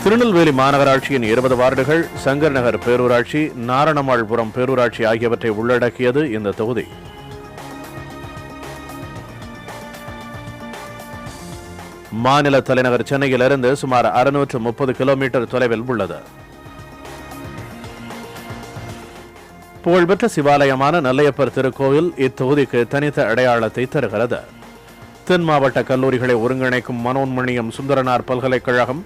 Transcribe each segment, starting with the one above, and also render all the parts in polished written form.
திருநெல்வேலி மாநகராட்சியின் 20 வார்டுகள், சங்கர் நகர் பேரூராட்சி, நாரணமாள்புரம் பேரூராட்சி ஆகியவற்றை உள்ளடக்கியது இந்த தொகுதி. மாநில தலைநகர் சென்னையிலிருந்து சுமார் 630 கிலோமீட்டர் தொலைவில் உள்ளது. புகழ்பெற்ற சிவாலயமான நெல்லையப்பர் திருக்கோவில் இத்தொகுதிக்கு தனித்த அடையாளத்தை தருகிறது. தென் மாவட்ட கல்லூரிகளை ஒருங்கிணைக்கும் மனோன்மணியம் சுந்தரனார் பல்கலைக்கழகம்,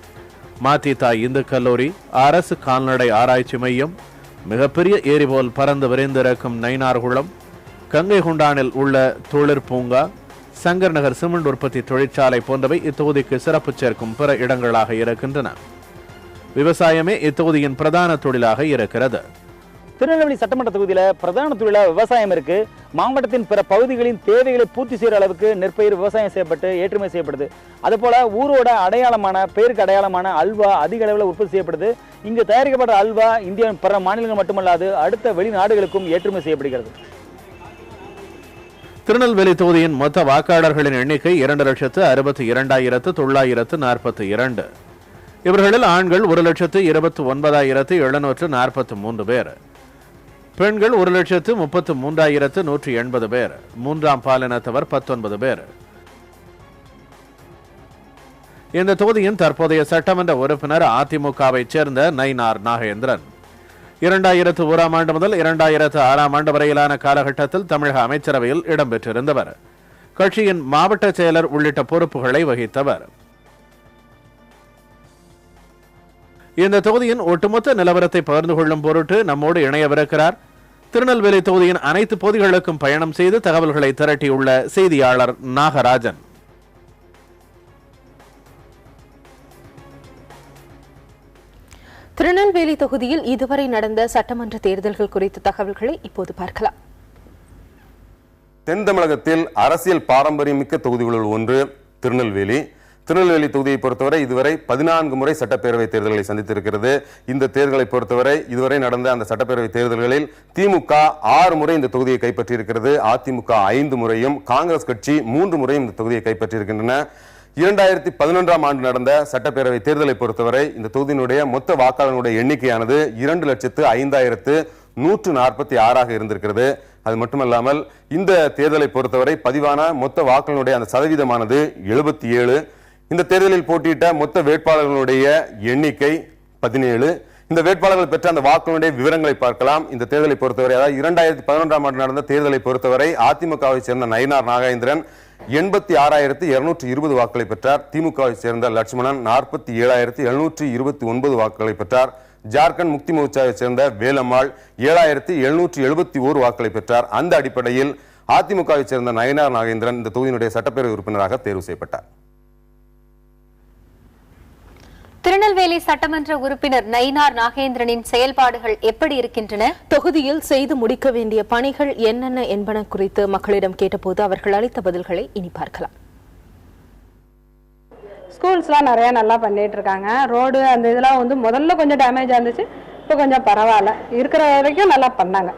மாத்திதா இந்து கல்லூரி, அரசு கால்நடை ஆராய்ச்சி மையம், மிகப்பெரிய ஏரி போல் பறந்து விரைந்திருக்கும் நயினார்குளம், கங்கை கொண்டானில் உள்ள தொழிற் பூங்கா, சங்கர் நகர் சிமெண்ட் உற்பத்தி தொழிற்சாலை போன்றவை இத்தொகுதிக்கு சிறப்பு சேர்க்கும் பிற இடங்களாக இருக்கின்றன. விவசாயமே இத்தொகுதியின் பிரதான தொழிலாக இருக்கிறது. திருநெல்வேலி சட்டமன்ற தொகுதியில பிரதான தொழிலா விவசாயம் இருக்கு. மாவட்டத்தின் பிற பகுதிகளின் தேவைகளை பூர்த்தி செய்யற அளவுக்கு நெற்பயிர் விவசாயம் செய்யப்பட்டு ஏற்றுமதி செய்யப்படுது. அதுபோல ஊரோட அடையாளமான பேருக்கு அடையாளமான அல்வா அதிக அளவில் உற்பத்தி செய்யப்படுது. இங்கு தயாரிக்கப்பட்ட அல்வா இந்தியாவின் பிற மாநிலங்கள் மட்டுமல்லாது அடுத்த வெளிநாடுகளுக்கும் ஏற்றுமதி செய்யப்படுகிறது. திருநெல்வேலி தொகுதியின் மொத்த வாக்காளர்களின் எண்ணிக்கை 2,62,942. இவர்களில் ஆண்கள் 1,29,743 பேர், பெண்கள் 1,33,180 பேர், மூன்றாம் பாலினத்தவர் 19 பேர். இந்த தொகுதியின் தற்போதைய சட்டமன்ற உறுப்பினர் அதிமுகவை சேர்ந்த நயினார் நாகேந்திரன். 2001ஆம் ஆண்டு முதல் 2006ஆம் ஆண்டு வரையிலான காலகட்டத்தில் தமிழக அமைச்சரவையில் இடம்பெற்றிருந்தவர். கட்சியின் மாவட்ட செயலர் உள்ளிட்ட பொறுப்புகளை வகித்தவர். இந்த தொகுதியின் ஒட்டுமொத்த நிலவரத்தை பகிர்ந்து கொள்ளும் பொருட்டு நம்மோடு இணையவிருக்கிறார் திருநெல்வேலி தொகுதியின் அனைத்து பகுதிகளுக்கும் பயணம் செய்து தகவல்களை திரட்டியுள்ள செய்தியாளர் நாகராஜன். திருநெல்வேலி தொகுதியில் இதுவரை நடந்த சட்டமன்ற தேர்தல்கள் குறித்த தகவல்களை இப்போது பார்க்கலாம். தென் தமிழகத்தில் அரசியல் பாரம்பரியமிக்க தொகுதிகளுள் ஒன்று திருநெல்வேலி. திருநெல்வேலி தொகுதியை பொறுத்தவரை இதுவரை 14 முறை சட்டப்பேரவை தேர்தல்களை சந்தித்திருக்கிறது. இந்த தேர்தலை பொறுத்தவரை இதுவரை நடந்த அந்த சட்டப்பேரவை தேர்தல்களில் திமுக 6 முறை இந்த தொகுதியை கைப்பற்றியிருக்கிறது. அதிமுக 5 முறையும், காங்கிரஸ் கட்சி 3 முறையும் இந்த தொகுதியை கைப்பற்றியிருக்கின்றன. 2011ஆம் ஆண்டு நடந்த சட்டப்பேரவை தேர்தலை பொறுத்தவரை இந்த தொகுதியினுடைய மொத்த வாக்காளர்களுடைய எண்ணிக்கையானது 2,05,146 இருந்திருக்கிறது. அது மட்டுமல்லாமல் இந்த தேர்தலை பொறுத்தவரை பதிவான மொத்த வாக்காளர்களுடைய அந்த சதவீதமானது 77. இந்த தேர்தலில் போட்டியிட்ட மொத்த வேட்பாளர்களுடைய எண்ணிக்கை 17. இந்த வேட்பாளர்கள் பெற்ற அந்த வாக்குகளுடைய விவரங்களை பார்க்கலாம். இந்த தேர்தலை பொறுத்தவரை, அதாவது 2011ஆம் ஆண்டு நடந்த தேர்தலை பொறுத்தவரை அதிமுகவை சேர்ந்த நயினார் நாகேந்திரன் 86,220 வாக்குகளை பெற்றார். திமுகவை சேர்ந்த லட்சுமணன் 47,729 வாக்குகளை பெற்றார். ஜார்க்கண்ட் முக்தி மோர்ச்சாவை சேர்ந்த வேலம்மாள் 7,771 வாக்குகளை பெற்றார். அந்த அடிப்படையில் அதிமுகவை சேர்ந்த நயினார் நாகேந்திரன் இந்த தொகுதியினுடைய சட்டப்பேரவை உறுப்பினராக தேர்வு செய்யப்பட்டார். திருநெல்வேலி சட்டமன்ற உறுப்பினர் நயினார் நாகேந்திரனின் செயல்பாடுகள் எப்படி இருக்கின்றன? தொகுதியில் செய்து முடிக்க வேண்டிய பணிகள் என்னென்ன என்பன குறித்து மக்களிடம் கேட்டபோது அவர்கள் அளித்த பதில்களை இனி பார்க்கலாம். ஸ்கூல்ஸ்லாம் நிறைய நல்லா பண்ணிட்டு இருக்காங்க. ரோடு அந்த இதெல்லாம் வந்து முதல்ல கொஞ்சம் டேமேஜ் இருந்துச்சு, இப்போ கொஞ்சம் பரவாயில்ல, இருக்கிற வரைக்கும் நல்லா பண்ணாங்க.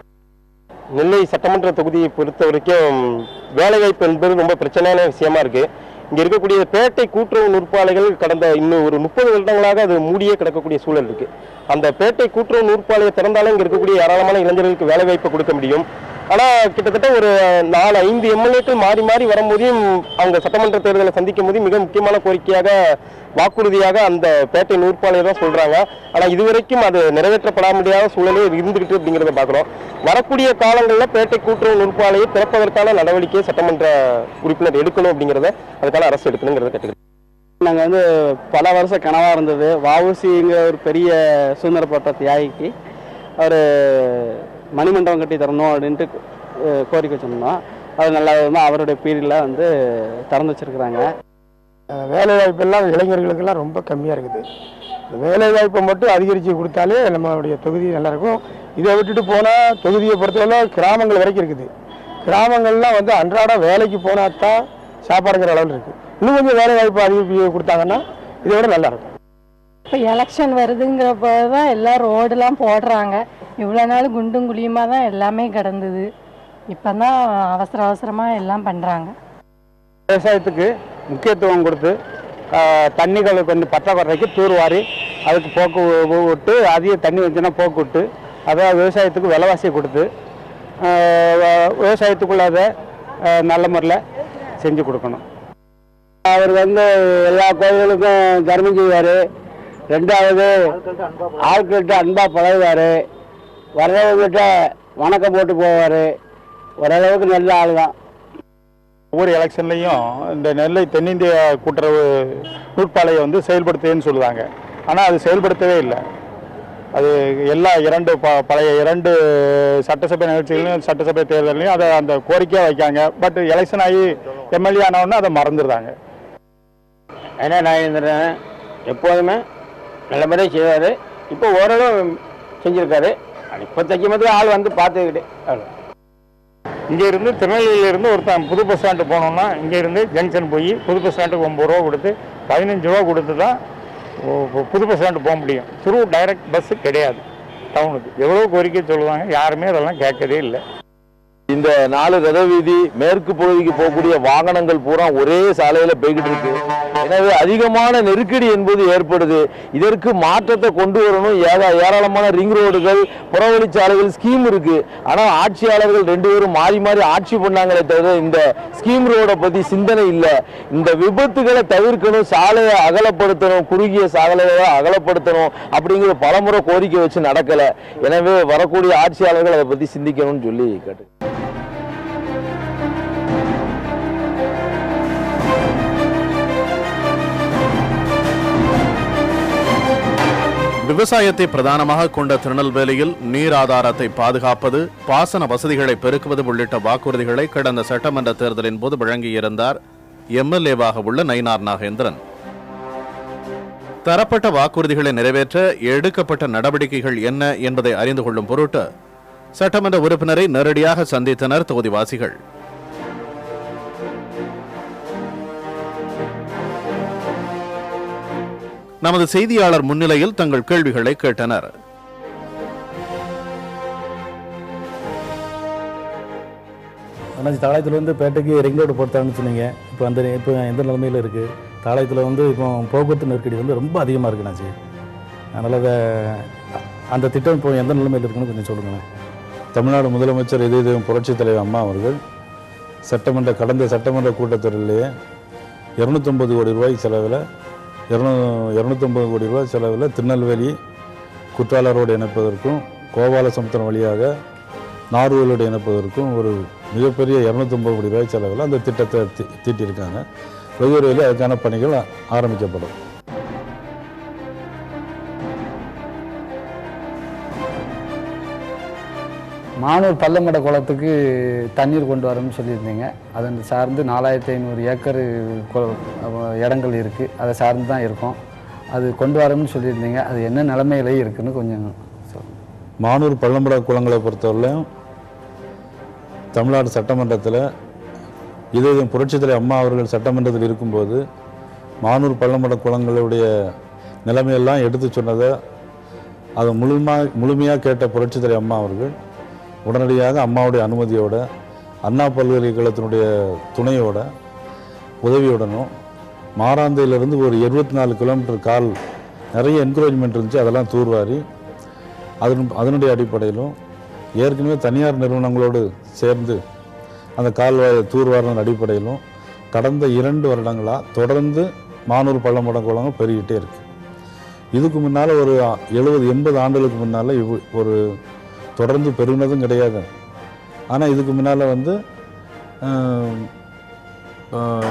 நெல்லை சட்டமன்ற தொகுதியை பொறுத்த வரைக்கும் வேலைவாய்ப்பு என்பது ரொம்ப பிரச்சனையான விஷயமா இருக்கு. இங்க இருக்கக்கூடிய பேட்டை கூட்டுறவு நூற்பாலைகள் கடந்த இன்னும் ஒரு 30 வருடங்களாக அது மூடியே கிடக்கக்கூடிய சூழல் இருக்கு. அந்த பேட்டை கூட்டுறவு நூற்பாலையை திறந்தாலும் இங்க இருக்கக்கூடிய ஏராளமான இளைஞர்களுக்கு வேலை வாய்ப்பை கொடுக்க முடியும். ஆனா கிட்டத்தட்ட ஒரு 4-5 எம்எல்ஏக்கள் மாறி மாறி வரும்போதையும் அவங்க சட்டமன்ற தேர்தலை சந்திக்கும் போது மிக முக்கியமான கோரிக்கையாக வாக்குறுதியாக அந்த பேட்டை நூற்பாலையை தான் சொல்றாங்க. ஆனா இதுவரைக்கும் அது நிறைவேற்றப்பட முடியாத சூழலே இருந்துகிட்டு அப்படிங்கிறத பாக்குறோம். வரக்கூடிய காலங்களில் பேட்டை கூட்டுறவு நூற்பாலையை திறப்பதற்கான நடவடிக்கையை சட்டமன்ற உறுப்பினர் எடுக்கணும் அப்படிங்கிறத அதுக்கான அரசு எடுக்கணுங்கிறத கேட்டுக்கிறோம். நாங்கள் வந்து பல வருஷ கனவாக இருந்தது. வஉசிங்கிற ஒரு பெரிய சுதந்திர போராட்ட தியாகிக்கு அவர் மணிமண்டபம் கட்டி தரணும் அப்படின்ட்டு கோரிக்கை வச்சுருந்தோம். அது நல்லா அவருடைய பீரியடில் வந்து திறந்து வச்சுருக்குறாங்க. வேலைவாய்ப்பெல்லாம் இளைஞர்களுக்கெல்லாம் ரொம்ப கம்மியாக இருக்குது. வேலைவாய்ப்பை மட்டும் அதிகரித்து கொடுத்தாலே நம்மளுடைய தொகுதி நல்லாயிருக்கும். இதை விட்டுட்டு போனால் தொகுதியை பொறுத்தவரை கிராமங்கள் வரைக்கும் இருக்குது. கிராமங்கள்லாம் வந்து அன்றாட வேலைக்கு போனால் தான் சாப்பாடுங்கிற அளவில் இருக்குது. இன்னும் கொஞ்சம் வேலைவாய்ப்பு அதிகரிப்பு கொடுத்தாங்கன்னா இதை விட நல்லாயிருக்கும். இப்போ எலெக்ஷன் வருதுங்கிறப்ப தான் எல்லாம் ரோடெலாம் போடுறாங்க. இவ்வளோ நாள் குண்டும் குழியுமாக தான் எல்லாமே கிடந்தது. இப்போ தான் அவசரமாக எல்லாம் பண்ணுறாங்க. விவசாயத்துக்கு முக்கியத்துவம் கொடுத்து தண்ணிகள் கொஞ்சம் பற்றாக்குறைக்கு தூர்வாரி அதுக்கு போக்கு விட்டு அதிக தண்ணி வந்துச்சுன்னா போக்கு விட்டு அதை விவசாயத்துக்கு விலைவாசியை கொடுத்து விவசாயத்துக்குள்ளாத நல்ல முறையில் செஞ்சு கொடுக்கணும். அவர் எல்லா கோயில்களுக்கும் தர்மம் செய்வார். ரெண்டாவது ஆட்கள்கிட்ட அன்பாக பழகுவார். வர்றவங்ககிட்ட வணக்கம் போட்டு போவார். ஓரளவுக்கு நல்ல ஆள் தான். ஒவ்வொரு எலெக்ஷன்லையும் இந்த நெல்லை தென்னிந்திய கூட்டுறவு நூற்பாலையை செயல்படுத்துவேன்னு சொல்லுவாங்க. ஆனால் அது செயல்படுத்தவே இல்லை. அது எல்லா பழைய இரண்டு சட்டசபை நிகழ்ச்சிகளையும் சட்டசபை தேர்தலையும் அதை அந்த கோரிக்கையாக வைக்காங்க. பட் எலெக்ஷன் ஆகி எம்எல்ஏ ஆனவுடனே அதை மறந்துடுறாங்க. ஏன்னா நாகேந்திரன் எப்போதுமே நல்ல மாதிரியே செய்வார். இப்போ ஓரளவு செஞ்சுருக்காரு. இப்போதைக்கு மட்டும் ஆள் பார்த்துக்கிட்டு அவ்வளோ. இங்கேருந்து திருநெல்வேலியிலேருந்து ஒருத்தன் புது பஸ் ஸ்டாண்டு போனோம்னா இங்கேருந்து ஜங்ஷன் போய் புது பஸ் ஸ்டாண்டுக்கு 9 ரூபா கொடுத்து 15 ரூபா கொடுத்து தான் புது பஸ் ஸ்டாண்டு போக முடியும். த்ரூ டைரக்ட் பஸ்ஸு கிடையாது டவுனுக்கு. எவ்வளோ கோரிக்கை சொல்லுவாங்க, யாருமே அதெல்லாம் கேட்கறதே இல்லை. இந்த 4 ரத வீதி மேற்கு பகுதிக்கு போகக்கூடிய வாகனங்கள் பூரா ஒரே சாலையில போய்கிட்டு இருக்கு. எனவே அதிகமான நெருக்கடி என்பது ஏற்படுது. இதற்கு மாற்றத்தை கொண்டு வரணும். ஏராளமான ரிங் ரோடுகள், புறவழிச்சாலைகள் ஸ்கீம் இருக்கு. ஆனால் ஆட்சியாளர்கள் 2 பேரும் மாறி மாறி ஆட்சி பண்ணாங்களே தவிர இந்த ஸ்கீம் ரோட பத்தி சிந்தனை இல்லை. இந்த விபத்துகளை தவிர்க்கணும், சாலையை அகலப்படுத்தணும், குறுகிய சாலையை அகலப்படுத்தணும் அப்படிங்கிற பலமுறை கோரிக்கை வச்சு நடக்கல. எனவே வரக்கூடிய ஆட்சியாளர்கள் அதை பத்தி சிந்திக்கணும்னு சொல்லி கேட்டு. விவசாயத்தை பிரதானமாக கொண்ட திருநெல்வேலியில் நீர் ஆதாரத்தை பாதுகாப்பது, பாசன வசதிகளை பெருக்குவது உள்ளிட்ட வாக்குறுதிகளை கடந்த சட்டமன்ற தேர்தலின் போது வழங்கியிருந்தார் எம்எல்ஏவாக உள்ள நயினார் நாகேந்திரன். தரப்பட்ட வாக்குறுதிகளை நிறைவேற்ற எடுக்கப்பட்ட நடவடிக்கைகள் என்ன என்பதை அறிந்து கொள்ளும் பொருட்டு சட்டமன்ற உறுப்பினரை நேரடியாக சந்தித்தனர் தொகுதிவாசிகள். நமது செய்தியாளர் முன்னிலையில் தங்கள் கேள்விகளை கேட்டனர். தாளையத்தில் பேட்டைக்கு ரிங் ரோடு போட்டான்னு சொன்னீங்க. இப்போ எந்த நிலைமையில் இருக்குது? தாளையத்தில் இப்போ போக்குவரத்து நெருக்கடி ரொம்ப அதிகமாக இருக்குண்ணாச்சு. அதனால் அந்த திட்டம் இப்போ எந்த நிலைமையில் இருக்குன்னு கொஞ்சம் சொல்லுங்களேன். தமிழ்நாடு முதலமைச்சர் இதயம் புரட்சித் தலைவர் அம்மா அவர்கள் கடந்த சட்டமன்ற கூட்டத்தொடரிலேயே 250 கோடி ரூபாய் செலவில் 250 கோடி ரூபாய் செலவில் திருநெல்வேலி குற்றாலரோடு இணைப்பதற்கும் கோபாலசமுத்திரம் வழியாக நார்வேலோடு இணைப்பதற்கும் ஒரு மிகப்பெரிய 250 கோடி ரூபாய் செலவில் அந்த திட்டத்தை தீட்டியிருக்காங்க. வெகு விரைவில் அதுக்கான பணிகள் ஆரம்பிக்கப்படும். மானூர் பள்ளமட குளத்துக்கு தண்ணீர் கொண்டு வரோம்னு சொல்லியிருந்தீங்க. அதன் சார்ந்து 4500 ஏக்கர் இடங்கள் இருக்குது. அதை சார்ந்து தான் இருக்கும். அது கொண்டு வரோம்னு சொல்லியிருந்தீங்க. அது என்ன நிலைமையிலே இருக்குன்னு கொஞ்சம் மானூர் பள்ளமட குளங்களை பொறுத்தவரையிலும் தமிழ்நாடு சட்டமன்றத்தில் இதயம் புரட்சித்தலைவர் அம்மா அவர்கள் சட்டமன்றத்தில் இருக்கும்போது மானூர் பள்ளமட குளங்களுடைய நிலைமையெல்லாம் எடுத்து சொன்னதை அதை முழுமையாக கேட்ட புரட்சித்தலைவர் அம்மா அவர்கள் உடனடியாக அம்மாவுடைய அனுமதியோட அண்ணா பல்கலைக்கழகத்தினுடைய துணையோட உதவியுடனும் மாராந்தையிலிருந்து ஒரு 74 கிலோமீட்டர் கால் நிறைய என்கரேஜ்மெண்ட் இருந்துச்சு. அதெல்லாம் தூர்வாரி அதனுடைய அடிப்படையிலும் ஏற்கனவே தனியார் நிறுவனங்களோடு சேர்ந்து அந்த கால்வாயை தூர்வாரின் அடிப்படையிலும் கடந்த 2 வருடங்களாக தொடர்ந்து மானூர் பள்ளமட குளங்கள் பெருகிட்டே இருக்குது. இதுக்கு முன்னால் ஒரு 70-80 ஆண்டுகளுக்கு முன்னால் ஒரு தொடர்ந்து பெருகினதும் கிடையாது. ஆனால் இதுக்கு முன்னால்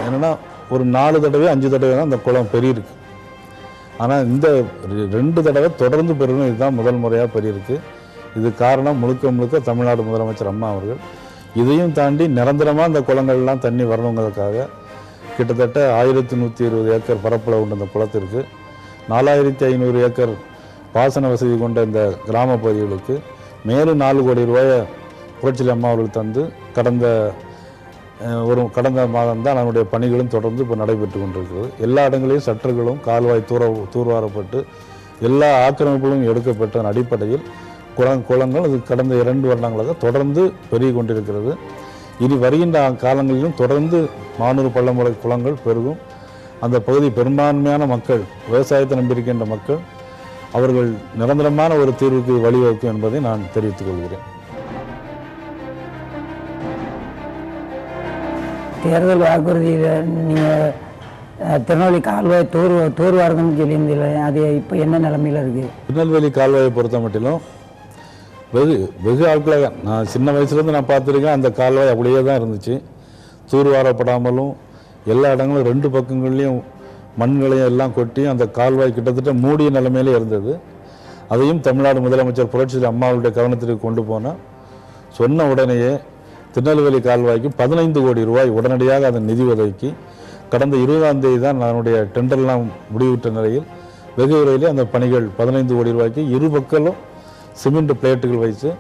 என்னென்னா ஒரு 4 தடவை 5 தடவை தான் அந்த குளம் பெருகிருக்கு. ஆனால் இந்த 2 தடவை தொடர்ந்து பெருகணும். இதுதான் முதல் முறையாக பெருகிருக்கு. இது காரணம் முழுக்க தமிழ்நாடு முதலமைச்சர் அம்மா அவர்கள். இதையும் தாண்டி நிரந்தரமாக இந்த குளங்கள்லாம் தண்ணி வரணுங்கிறதுக்காக கிட்டத்தட்ட 1120 ஏக்கர் பரப்பளவு உள்ள இந்த குளத்திற்கு 4500 ஏக்கர் பாசன வசதி கொண்ட இந்த கிராம பகுதிகளுக்கு மேலும் 4 கோடி ரூபாயை புரட்சித்தலைவர் அம்மா அவர்கள் தந்து கடந்த மாதம் தான் அதனுடைய பணிகளும் தொடர்ந்து இப்போ நடைபெற்று கொண்டிருக்கிறது. எல்லா இடங்களையும் சட்டர்களும் கால்வாய் தூர்வாரப்பட்டு எல்லா ஆக்கிரமிப்புகளும் எடுக்கப்பட்ட அடிப்படையில் குளங்கள் இது கடந்த 2 வருடங்களாக தொடர்ந்து பெருகி கொண்டிருக்கிறது. இனி வருகின்ற காலங்களிலும் தொடர்ந்து மானூர் பள்ளமட குளங்கள் பெருகும். அந்த பகுதி பெரும்பான்மையான மக்கள், விவசாயத்தை நம்பியிருக்கின்ற மக்கள் அவர்கள் நிரந்தரமான ஒரு தீர்வுக்கு வழிவகுக்கும் என்பதை நான் தெரிவித்துக் கொள்கிறேன். தேர்தல் வாக்குறுதியில் நீங்கள் திருநெல்வேலி கால்வாய் தூர்வாரணும்னு சொல்லியிருந்தீங்க, அது இப்போ என்ன நிலைமையில் இருக்குது? திருநெல்வேலி கால்வாயை பொறுத்த மட்டிலும் வெகு ஆட்களாக நான் சின்ன வயசுலேருந்து நான் பார்த்துருக்கேன். அந்த கால்வாய் அப்படியே தான் இருந்துச்சு, தூர்வாரப்படாமலும் எல்லா இடங்களும் 2 பக்கங்கள்லையும் மண்களையும் எல்லாம் கொட்டி அந்த கால்வாய் கிட்டத்தட்ட மூடிய நிலைமையிலே இருந்தது. அதையும் தமிழ்நாடு முதலமைச்சர் புரட்சி அம்மாவுடைய கவனத்திற்கு கொண்டு போனால் சொன்ன உடனேயே திருநெல்வேலி கால்வாய்க்கு 15 கோடி ரூபாய் உடனடியாக அதன் நிதி ஒதுக்கி கடந்த 20ஆம் தேதி தான் அதனுடைய டெண்டர்லாம் முடிவுற்ற நிலையில் வெகு விரைவிலே அந்த பணிகள் 15 கோடி ரூபாய்க்கு இரு பக்கமும் சிமெண்ட் பிளேட்டுகள் வைத்து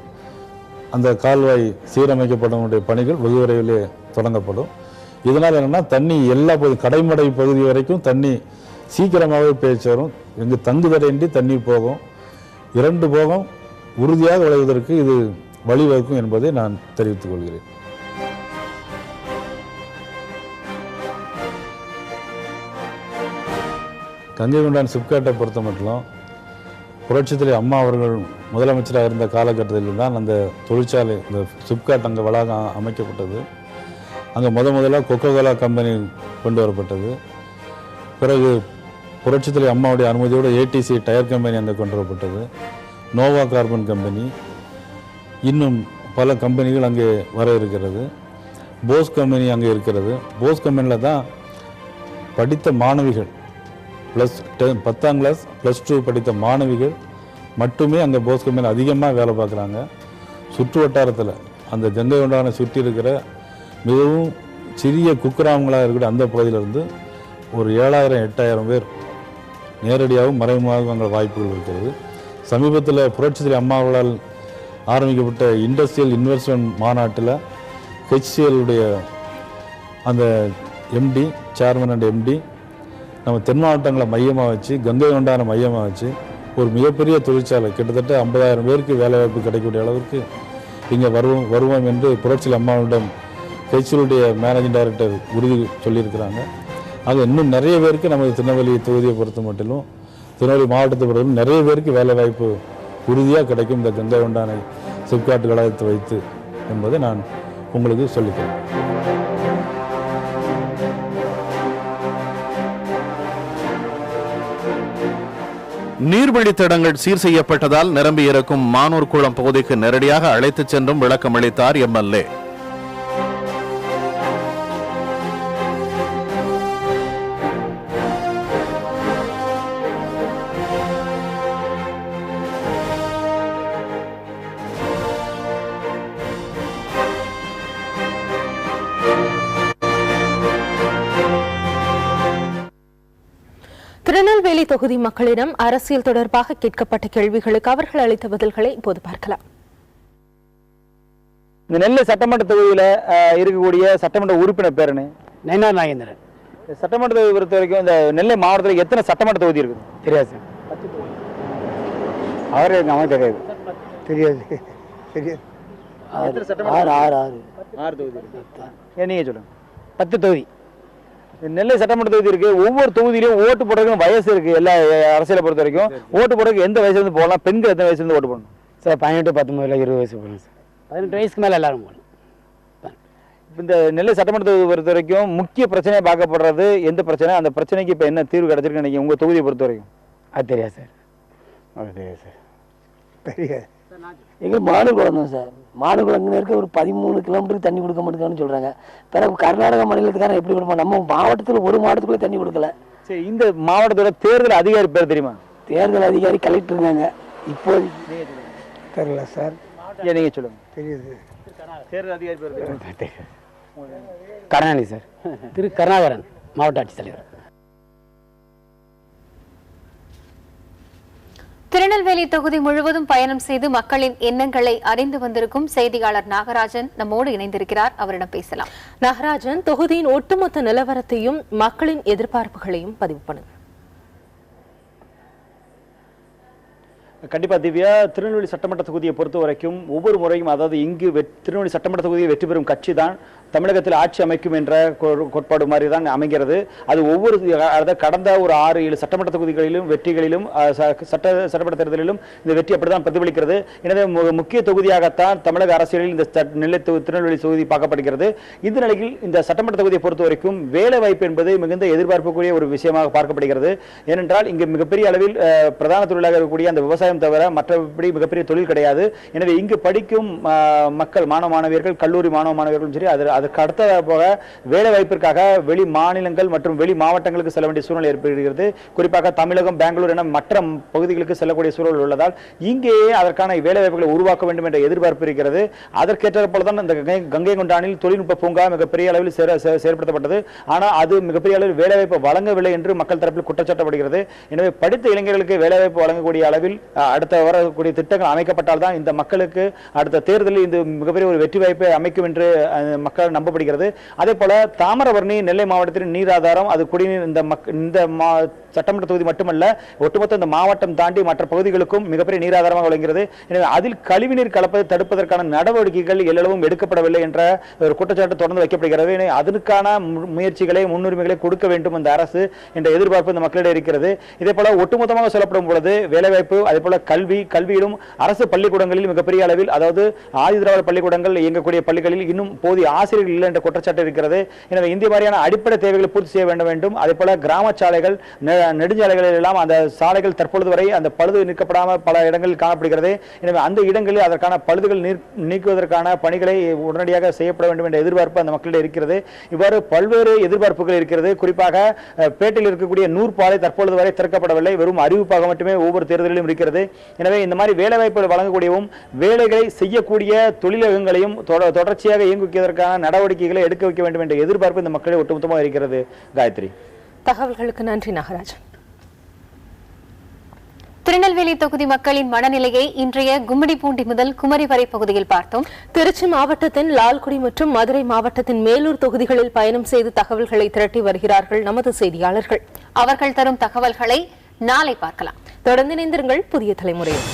அந்த கால்வாய் சீரமைக்கப்படும் பணிகள் வெகு விரைவிலே தொடங்கப்படும். இதனால் என்னென்னா தண்ணி எல்லா கடைமடை பகுதி வரைக்கும் தண்ணி சீக்கிரமாகவே பேச்சு வரும். எங்கு தங்குதடையின்றி தண்ணீர் போகும். 2 போகம் உறுதியாக விளைவதற்கு இது வழிவகுக்கும் என்பதை நான் தெரிவித்துக் கொள்கிறேன். கங்கை கொண்டான் சிப்காட்டை பொறுத்த மட்டும் புரட்சித்தலைவர் அம்மா அவர்கள் முதலமைச்சராக இருந்த காலகட்டத்தில் தான் அந்த தொழிற்சாலை இந்த சிப்காட் அங்கே வளாகம் அமைக்கப்பட்டது. அங்கே முதலாக கொக்கோகோலா கம்பெனி கொண்டு வரப்பட்டது. பிறகு புரட்சித்தலைவர் அம்மாவுடைய அனுமதியோடு ஏடிசி டயர் கம்பெனி அங்கே கொண்டு வரப்பட்டது. நோவா கார்பன் கம்பெனி, இன்னும் பல கம்பெனிகள் அங்கே வர இருக்கிறது. போஸ் கம்பெனி அங்கே இருக்கிறது. போஸ் கம்பெனியில் தான் படித்த மாணவிகள் +10ஆம் கிளாஸ் +2 படித்த மாணவிகள் மட்டுமே அங்கே போஸ் கம்பெனி அதிகமாக வேலை பார்க்குறாங்க. சுற்று வட்டாரத்தில் அந்த கங்கை கொண்டானை சுற்றி இருக்கிற மிகவும் சிறிய குக்கிராமங்களாக இருக்கிற அந்த பகுதியிலிருந்து ஒரு 7000-8000 பேர் நேரடியாகவும் மறைமுகமாக அங்கே வாய்ப்புகள் இருக்கிறது. சமீபத்தில் புரட்சித்தலைவர் அம்மாவளால் ஆரம்பிக்கப்பட்ட இண்டஸ்ட்ரியல் இன்வெஸ்ட்மெண்ட் மாநாட்டில் ஹெச்சிஎல்லுடைய அந்த எம்டி, சேர்மன் அண்ட் எம்டி நம்ம தென் மாவட்டங்களை மையமாக வச்சு கங்கை கொண்டான மையமாக வச்சு ஒரு மிகப்பெரிய தொழிற்சாலை கிட்டத்தட்ட 50,000 பேருக்கு வேலைவாய்ப்பு கிடைக்கக்கூடிய அளவுக்கு இங்கே வருவோம் என்று புரட்சித்தலைவர் அம்மாவிடம் ஹெச்சிஎல்லுடைய மேனேஜிங் டைரக்டர் உறுதி சொல்லியிருக்கிறாங்க. அது இன்னும் நிறைய பேருக்கு நமது திருநெல்வேலி தொகுதியை பொறுத்த மட்டிலும் திருநெல்வேலி மாவட்டத்தை பொறுத்தவரை நிறைய பேருக்கு வேலைவாய்ப்பு உறுதியாக கிடைக்கும் இந்த கங்கை கொண்டானை சிப்காட் கழகத்தை வைத்து என்பதை நான் உங்களுக்கு சொல்லித்தரேன். நீர்வழித்தடங்கள் சீர் செய்யப்பட்டதால் நிரம்பி இருக்கும் மானூர் குளம் பகுதிக்கு நேரடியாக அழைத்துச் சென்றும் விளக்கமளித்தார் எம்எல்ஏ. திருநெல்வேலி தொகுதி மக்களிடம் அரசியல் தொடர்பாக கேட்கப்பட்ட கேள்விகளுக்கு அவர்கள் அளித்த பதில்களை இப்போது பார்க்கலாம். இந்த நெல்லை சட்டமன்ற தொகுதியில் இருக்கக்கூடிய சட்டமன்ற உறுப்பினர் பேருன்னு நயினார் நாகேந்திரன். சட்டமன்ற தொகுதி பொறுத்த வரைக்கும் இந்த நெல்லை மாவட்டத்தில் எத்தனை சட்டமன்ற தொகுதி இருக்குது? தெரியாது சார். அவரே நமக்கு தெரியாது. தெரியாது தெரியாது. 6 தொகுதி. நீங்க சொல்லுங்க. 10 தொகுதி நெல்லை சட்டமன்ற தொகுதி இருக்கு. ஒவ்வொரு தொகுதியிலும் ஓட்டு போடுறதுக்கு வயசு இருக்கு. எல்லா அரசியலை பொறுத்த வரைக்கும் ஓட்டு போடுறதுக்கு எந்த வயசுல இருந்து போகலாம்? பெண்கள் எத்தனை வயசுல இருந்து ஓட்டு போடணும்? சார் 18, 19, 20 வயசு போகணும் சார். 18 வயசுக்கு மேலே எல்லாரும் போகணும். இந்த நெல்லை சட்டமன்ற தொகுதி பொறுத்த வரைக்கும் முக்கிய பிரச்சனையை பார்க்கப்படுறது எந்த பிரச்சனை? அந்த பிரச்சனைக்கு இப்போ என்ன தீர்வு கிடைச்சிருக்கு நினைக்கிறீங்க உங்க தொகுதியை பொறுத்த வரைக்கும்? அது தெரியாது சார். அது தெரியாது சார். தெரியாது. எங்களுக்கு மானுகுளம் தான் சார். மானுகுளங்க இருக்க ஒரு 13 கிலோமீட்டருக்கு தண்ணி கொடுக்க மாட்டேங்கான்னு சொல்றாங்க. பிறகு கர்நாடக மாநிலத்துக்காரன் எப்படி கொடுப்போம்? நம்ம மாவட்டத்தில் ஒரு மாவட்டத்துக்குள்ள தண்ணி கொடுக்கல. சரி, இந்த மாவட்டத்தோட தேர்தல் அதிகாரி பேர் தெரியுமா? தேர்தல் அதிகாரி கலெக்டர் இருக்காங்க. இப்போ தெரியல சார். நீங்க சொல்லுங்க. தெரியுது. தேர்தல் அதிகாரி பேர் கருணாநிதி சார். திரு கருணாகரன் மாவட்ட ஆட்சித்தலைவர். திருநெல்வேலி தொகுதி முழுவதும் பயணம் செய்து மக்களின் எண்ணங்களை அறிந்து வந்திருக்கும் செய்தியாளர் நாகராஜன் நம்மோடு இணைந்திருக்கிறார். அவரிடம் பேசலாம். நாகராஜன், தொகுதியின் ஒட்டுமொத்த நிலவரத்தையும் மக்களின் எதிர்பார்ப்புகளையும் பதிவு பண்ணுங்க. கண்டிப்பா திவ்யா, திருநெல்வேலி சட்டமன்ற தொகுதியை பொறுத்த வரைக்கும் ஒவ்வொரு முறையும், அதாவது இங்கு திருநெல்வேலி சட்டமன்ற தொகுதியை வெற்றி பெறும் கட்சி தான் தமிழகத்தில் ஆட்சி அமைக்கும் என்ற கோட்பாடு மாதிரி தான் அமைகிறது. அது ஒவ்வொரு கடந்த ஒரு 6-7 சட்டமன்ற தொகுதிகளிலும் வெற்றிகளிலும் சட்டமன்ற தேர்தலிலும் இந்த வெற்றி அப்படித்தான் பிரதிபலிக்கிறது. எனவே முக்கிய தொகுதியாகத்தான் தமிழக அரசியலில் இந்த நெல்லை திருநெல்வேலி தொகுதி பார்க்கப்படுகிறது. இந்த நிலையில் இந்த சட்டமன்ற தொகுதியை பொறுத்த வரைக்கும் வேலை வாய்ப்பு என்பது மிகுந்த எதிர்பார்க்கக்கூடிய ஒரு விஷயமாக பார்க்கப்படுகிறது. ஏனென்றால் இங்கு மிகப்பெரிய அளவில் பிரதான தொழிலாக இருக்கக்கூடிய அந்த விவசாயம் தவிர மற்றபடி மிகப்பெரிய தொழில் கிடையாது. எனவே இங்கு படிக்கும் மக்கள் மாணவியர்கள் கல்லூரி மாணவர்களும் சரி அதற்கு அடுத்ததாக போக வேலை வாய்ப்பிற்காக வெளி மாநிலங்கள் மற்றும் வெளி மாவட்டங்களுக்கு செல்ல வேண்டிய சூழ்நிலை ஏற்படுகிறது. குறிப்பாக தமிழகம், பெங்களூர் என மற்ற பகுதிகளுக்கு செல்லக்கூடிய சூழல் உள்ளதால் இங்கேயே அதற்கான வேலை வாய்ப்புகளை உருவாக்க வேண்டும் என்ற எதிர்பார்ப்பு இருக்கிறது. அதற்கேற்ற போலதான் இந்த கங்கை கொண்டானில் தொழில்நுட்ப பூங்கா மிகப்பெரிய அளவில் செயற்படுத்தப்பட்டது. ஆனால் அது மிகப்பெரிய அளவில் வேலைவாய்ப்பு வழங்கவில்லை என்று மக்கள் தரப்பில் குற்றச்சாட்டப்படுகிறது. எனவே படித்த இளைஞர்களுக்கு வேலைவாய்ப்பு வழங்கக்கூடிய அளவில் அடுத்த வரக்கூடிய திட்டங்கள் அமைக்கப்பட்டால் தான் இந்த மக்களுக்கு அடுத்த தேர்தலில் இந்த மிகப்பெரிய ஒரு வெற்றி வாய்ப்பை அமைக்கும் என்று மக்கள் நம்பப்படுகிறது. அதே போல தாமிரபரணி நெல்லை மாவட்டத்தின் நீர் ஆதாரம் அது குடிநீர் இந்த சட்டமன்ற தொகுதி மட்டுமல்ல ஒட்டுமொத்த இந்த மாவட்டம் தாண்டி மற்ற பகுதிகளுக்கும் மிகப்பெரிய நீர் ஆதாரமாக விளங்குகிறது. எனவே அதில் கழிவுநீர் கலப்பதை தடுப்பதற்கான நடவடிக்கைகள் எல்லளவும் எடுக்கப்படவில்லை என்ற ஒரு குற்றச்சாட்டு தொடர்ந்து வைக்கப்படுகிறது. அதற்கான முயற்சிகளை முன்னுரிமைகளை கொடுக்க வேண்டும் இந்த அரசு என்ற எதிர்பார்ப்பு இந்த மக்களிடையே இருக்கிறது. இதே போல ஒட்டுமொத்தமாக சொல்லப்படும் பொழுது வேலைவாய்ப்பு அதே போல கல்வியிலும் அரசு பள்ளிக்கூடங்களில் மிகப்பெரிய அளவில் அதாவது ஆதிதிராவிட பள்ளிக்கூடங்கள் இயங்கக்கூடிய பள்ளிகளில் இன்னும் போதிய ஆசிரியர்கள் இல்லை என்ற குற்றச்சாட்டு இருக்கிறது. எனவே இந்த மாதிரியான அடிப்படை தேவைகளை பூர்த்தி செய்ய வேண்டும். அதே போல கிராம சாலைகள் நெடுஞ்சாலைகளில் எல்லாம் அந்த சாலைகள் தற்பொழுது வரை அந்த பழுது நீக்கப்படாமல் பல இடங்களில் காணப்படுகிறது. எனவே அந்த இடங்களில் அதற்கான பழுதுகள் நீக்குவதற்கான பணிகளை உடனடியாக செய்யப்பட வேண்டும் என்ற எதிர்பார்ப்பு அந்த மக்களிடையே இருக்கிறது. இவ்வாறு பல்வேறு எதிர்பார்ப்புகள் இருக்கிறது. குறிப்பாக பேட்டையில் இருக்கக்கூடிய நூற்பாலை தற்பொழுது வரை திறக்கப்படவில்லை, வெறும் அறிவிப்பாக மட்டுமே ஒவ்வொரு தேர்தலிலும் இருக்கிறது. எனவே இந்த மாதிரி வேலை வாய்ப்புகள் வழங்கக்கூடியவும் வேலைகளை செய்யக்கூடிய தொழிலகங்களையும் தொடர்ச்சியாக இயங்குவதற்கான நடவடிக்கைகளை எடுக்க வைக்க வேண்டும் என்ற எதிர்பார்ப்பு இந்த மக்களிடையே ஒட்டுமொத்தமாக இருக்கிறது. காயத்ரி, தகவல்களுக்கு நன்றி நாகராஜன். திருநெல்வேலி தொகுதி மக்களின் மனநிலையை இன்றைய கும்மிடிப்பூண்டி முதல் குமரி வரை பகுதியில் பார்த்தோம். திருச்சி மாவட்டத்தின் லால்குடி மற்றும் மதுரை மாவட்டத்தின் மேலூர் தொகுதிகளில் பயணம் செய்து தகவல்களை திரட்டி வருகிறார்கள் நமது செய்தியாளர்கள். அவர்கள் தரும் தகவல்களை நாளை பார்க்கலாம். தொடர்ந்து இணைந்திருங்கள் புதிய தலைமுறையில்.